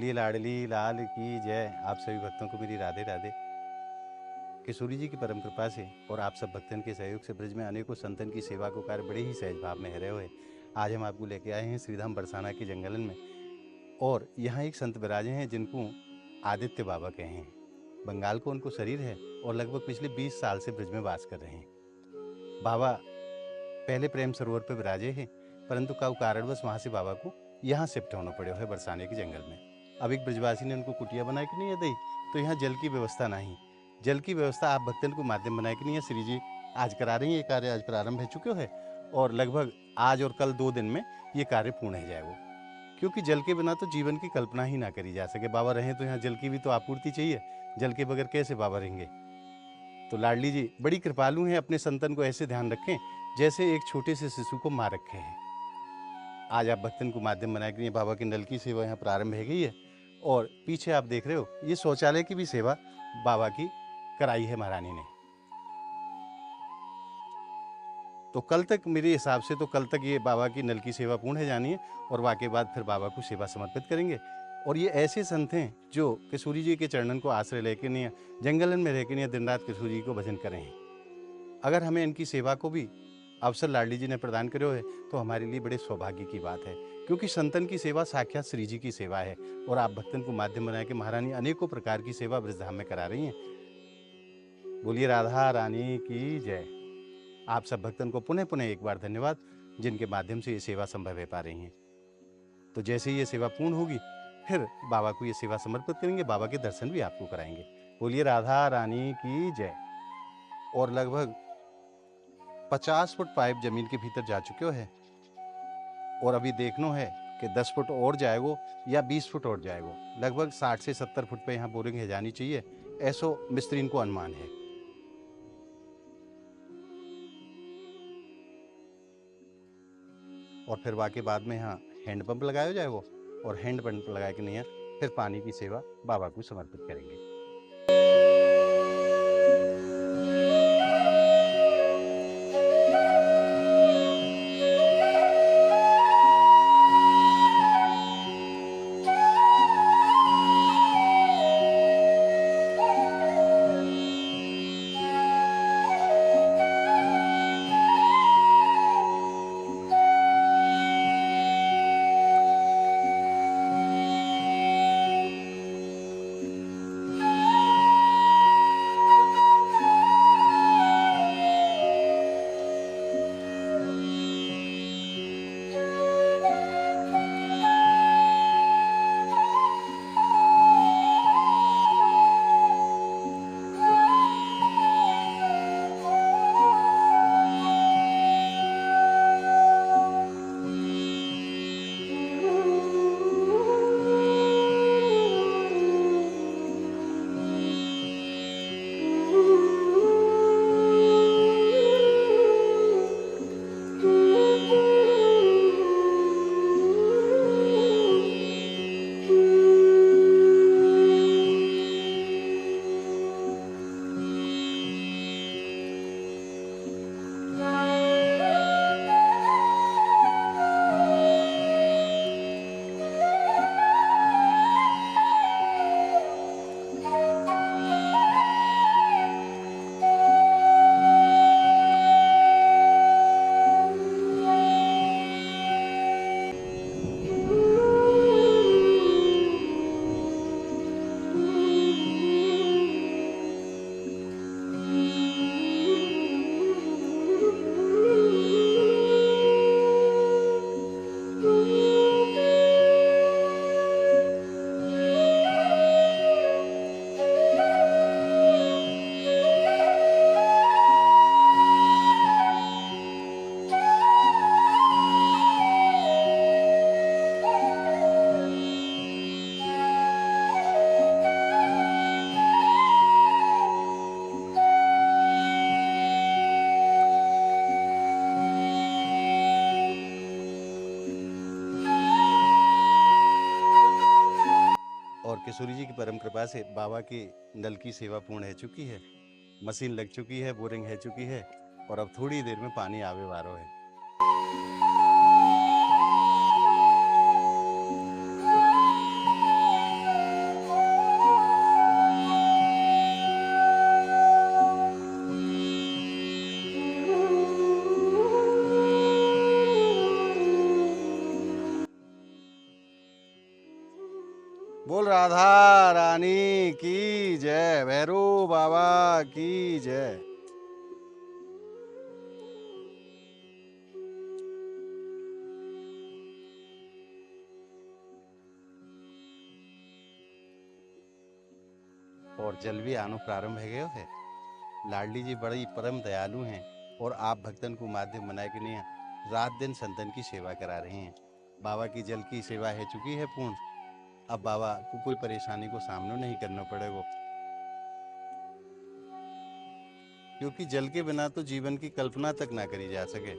बोलिए लाडली लाल की जय। आप सभी भक्तों को मेरी राधे राधे। किशोरी जी की परम कृपा से और आप सब भक्तन के सहयोग से ब्रज में अनेकों संतन की सेवा को कार्य बड़े ही सहज भाव में हरे हुए। आज हम आपको लेके आए हैं श्रीधाम बरसाना के जंगलन में, और यहाँ एक संत विराजे हैं जिनको आदित्य बाबा कहे हैं। बंगाल को उनको शरीर है और लगभग पिछले 20 साल से ब्रज में वास कर रहे हैं। बाबा पहले प्रेम सरोवर पर विराजे हैं, परंतु कई कारणवश वहाँ से बाबा को यहाँ शिफ्ट होना पड़े है बरसाने के जंगल में। अब एक ब्रजवासी ने उनको कुटिया बनाए कि नहीं है दई, तो यहाँ जल की व्यवस्था नहीं। जल की व्यवस्था आप भक्तन को माध्यम बनाए कि नहीं है, श्री जी आज करा रही है। ये कार्य आज प्रारंभ हो चुके है और लगभग आज और कल 2 दिन में ये कार्य पूर्ण हो जाएगा, क्योंकि जल के बिना तो जीवन की कल्पना ही ना करी जा सके। बाबा रहें तो यहाँ जल की भी तो आपूर्ति चाहिए, जल के बगैर कैसे बाबा रहेंगे। तो लाडली जी बड़ी कृपालु हैं, अपने संतन को ऐसे ध्यान रखें जैसे एक छोटे से शिशु को मां रखे हैं। आज आप भक्तन को माध्यम बनाए के लिए बाबा की नल की सेवा यहाँ प्रारंभ हो गई है, और पीछे आप देख रहे हो ये शौचालय की भी सेवा बाबा की कराई है महारानी ने। तो कल तक मेरे हिसाब से तो कल तक ये बाबा की नल की सेवा पूर्ण है जानी है, और वाके बाद फिर बाबा को सेवा समर्पित करेंगे। और ये ऐसे संत हैं जो किशोरी जी के चरणन को आश्रय लेके नहीं जंगलन में रहकर नहीं दिन रात किशोरी जी को भजन करें हैं। अगर हमें इनकी सेवा को भी अवसर लाडली जी ने प्रदान करे है तो हमारे लिए बड़े सौभाग्य की बात है, क्योंकि संतन की सेवा साक्षात श्री जी की सेवा है। और आप भक्तन को माध्यम बना के महारानी अनेकों प्रकार की सेवा ब्रजधाम में करा रही हैं। बोलिए राधा रानी की जय। आप सब भक्तन को पुनः पुनः एक बार धन्यवाद, जिनके माध्यम से ये सेवा संभव हो पा रही है। तो जैसे ही ये सेवा पूर्ण होगी फिर बाबा को ये सेवा समर्पित करेंगे, बाबा के दर्शन भी आपको कराएंगे। बोलिए राधा रानी की जय। और लगभग 50 फुट पाइप जमीन के भीतर जा चुके है, और अभी देखना है कि 10 फुट और जाएगो या 20 फुट और जाएगो। लगभग 60 से 70 फुट पे यहाँ बोरिंग है जानी चाहिए, ऐसो मिस्त्रीन को अनुमान है। और फिर वाके बाद में यहाँ हैंडपंप लगाया जाएगा, और हैंडपंप लगा के नहीं फिर पानी की सेवा बाबा को समर्पित करेंगे। और किशोरी जी की परम कृपा से बाबा की नल की सेवा पूर्ण हो चुकी है, मशीन लग चुकी है, बोरिंग हो चुकी है, और अब थोड़ी देर में पानी आवे वारो है। बोल राधा रानी की जय, भैरू बाबा की जय। और जल भी आनो प्रारंभ है गयो है। लाडली जी बड़ी परम दयालु हैं और आप भक्तन को माध्यम बना के नहीं रात दिन संतन की सेवा करा रहे हैं। बाबा की जल की सेवा है चुकी है पूर्ण। अब बाबा को कोई परेशानी को सामना नहीं करना पड़ेगा, क्योंकि जल के बिना तो जीवन की कल्पना तक ना करी जा सके।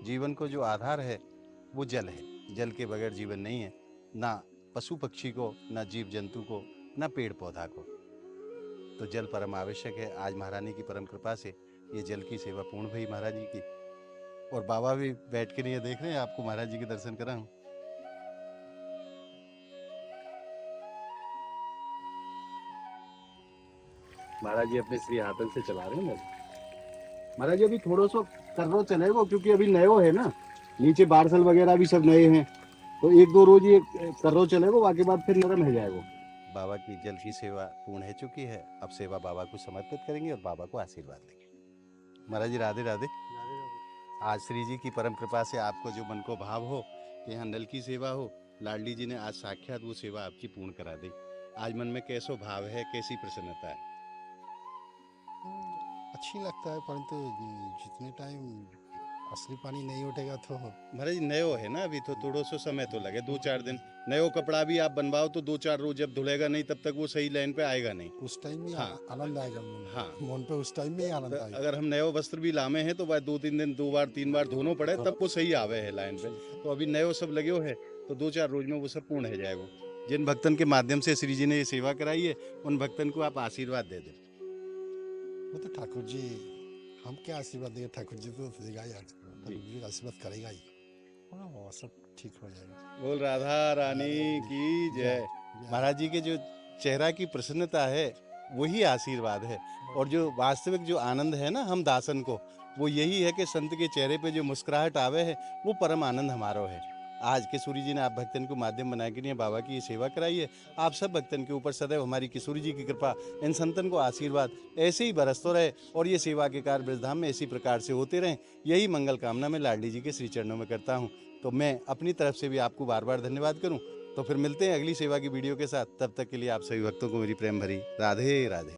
जीवन को जो आधार है वो जल है। जल के बगैर जीवन नहीं है, ना पशु पक्षी को, ना जीव जंतु को, ना पेड़ पौधा को। तो जल परम आवश्यक है। आज महारानी की परम कृपा से ये जल की सेवा पूर्ण भई महाराज जी की। और बाबा भी बैठ के ये देख रहे हैं, आपको महाराज जी के दर्शन कराऊं। महाराज जी अपने श्री हाथन से चला रहे हैं। महाराज जी अभी थोड़ा सा कर्रो चलेगा, क्योंकि अभी नयो है ना, नीचे बारसल वगैरह भी सब नए हैं, तो एक दो रोज ये कर्रो चलेगा, बाकी बाद फिर नरम हो जाएगा। बाबा की जल की सेवा पूर्ण हो चुकी है। अब सेवा बाबा को समर्पित करेंगे और बाबा को आशीर्वाद देंगे। महाराज जी राधे राधे। आज श्री जी की परम कृपा से आपको जो मन को भाव हो कि यहाँ नल की सेवा हो, लाडली जी ने आज साक्षात वो सेवा आपकी पूर्ण करा दी। आज मन में कैसो भाव है, कैसी प्रसन्नता है? अच्छी लगता है, परंतु जितने टाइम असली पानी नहीं उठेगा तो महाराज नयो है ना, अभी तो थोड़ा सा समय तो लगे, 2-4 दिन। नयो कपड़ा भी आप बनवाओ तो 2-4 रोज जब धुलेगा नहीं तब तक वो सही लाइन पे आएगा नहीं। उस टाइम में हाँ। आनंद आएगा हाँ। मन पे, उस टाइम में ही आनंद आएगा। अगर हम नयो वस्त्र भी लामे हैं तो वह 2-3 दिन 2 बार 3 बार धोनो पड़े तब वो सही आवे है लाइन पे। तो अभी नयो सब लगे हो है तो 2-4 रोज में वो सब पूर्ण हो जाएगा। जिन भक्तन के माध्यम से श्री जी ने ये सेवा कराई है उन भक्तन को आप आशीर्वाद दे दें। वो तो ठाकुर जी, हम क्या आशीर्वाद देंगे, ठाकुर जी तो देगा यार, ठाकुर जी आशीर्वाद करेगा ही। हाँ, वो सब ठीक हो जाएगा। बोल राधा रानी की जय। महाराज जी के जो चेहरा की प्रसन्नता है वही आशीर्वाद है। और जो वास्तविक जो आनंद है ना हम दासन को, वो यही है कि संत के चेहरे पे जो मुस्कुराहट आवे है वो परम आनंद हमारो है। आज किशोरी जी ने आप भक्तन को माध्यम बना के लिए बाबा की ये सेवा कराई है। आप सब भक्तन के ऊपर सदैव हमारी किशोरी जी की कृपा, इन संतन को आशीर्वाद ऐसे ही बरसते रहे और ये सेवा के कार्य ब्रजधाम में इसी प्रकार से होते रहें। यही मंगल कामना मैं लाडली जी के श्री चरणों में करता हूँ। तो मैं अपनी तरफ से भी आपको बार बार धन्यवाद करूँ। तो फिर मिलते हैं अगली सेवा की वीडियो के साथ। तब तक के लिए आप सभी भक्तों को मेरी प्रेम भरी राधे राधे।